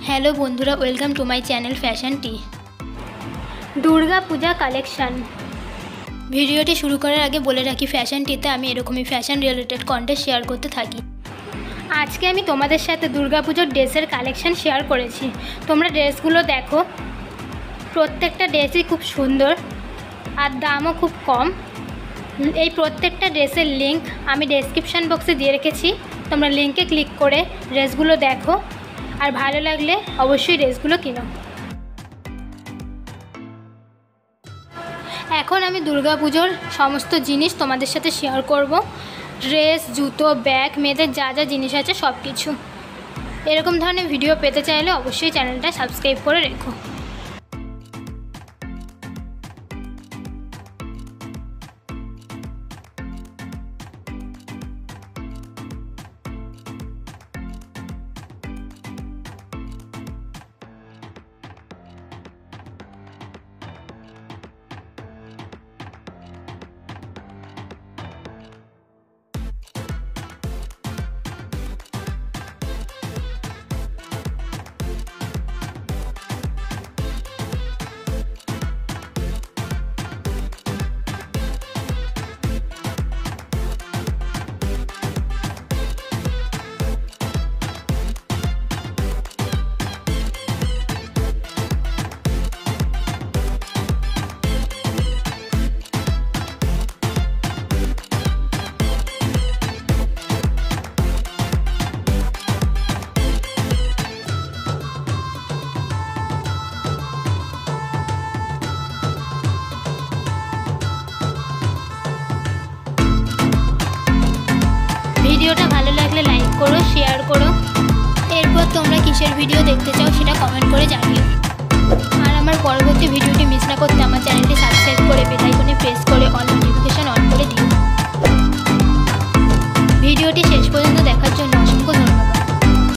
Hello बंधुरा welcome to my channel fashion T Durga Puja collection. ভিডিওটি শুরু করার আগে বলে রাখি ফ্যাশন টিতে আমি এরকমই ফ্যাশন রিলেটেড কন্টেন্ট শেয়ার করতে থাকি। আজকে আমি তোমাদের সাথে দুর্গাপুজোর ড্রেসের কালেকশন শেয়ার করেছি। তোমরা ড্রেসগুলো দেখো, প্রত্যেকটা ড্রেসই খুব সুন্দর আর দামও খুব কম। এই প্রত্যেকটা ড্রেসের লিঙ্ক আমি ডেসক্রিপশন বক্সে দিয়ে রেখেছি, তোমরা লিঙ্কে ক্লিক করে ড্রেসগুলো দেখো আর ভালো লাগলে অবশ্যই ড্রেসগুলো কিনো। এখন আমি দুর্গাপুজোর সমস্ত জিনিস তোমাদের সাথে শেয়ার করব। ড্রেস, জুতো, ব্যাগ, মেয়েদের যা যা জিনিস আছে সব কিছু। এরকম ধরনের ভিডিও পেতে চাইলে অবশ্যই চ্যানেলটা সাবস্ক্রাইব করে রেখো। ভিডিওটা ভালো লাগলে লাইক করো, শেয়ার করো। এরপর তোমরা কিসের ভিডিও দেখতে চাও সেটা কমেন্ট করে জানিও। আর আমার পরবর্তী ভিডিওটি মিস না করতে আমার চ্যানেল